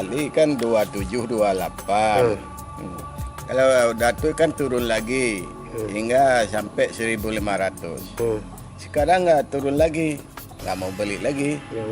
kali kan 27, 28. Kalau Datuk kan turun lagi hingga sampai 1.500. Sekarang nggak turun lagi, nggak mau beli lagi. Ya.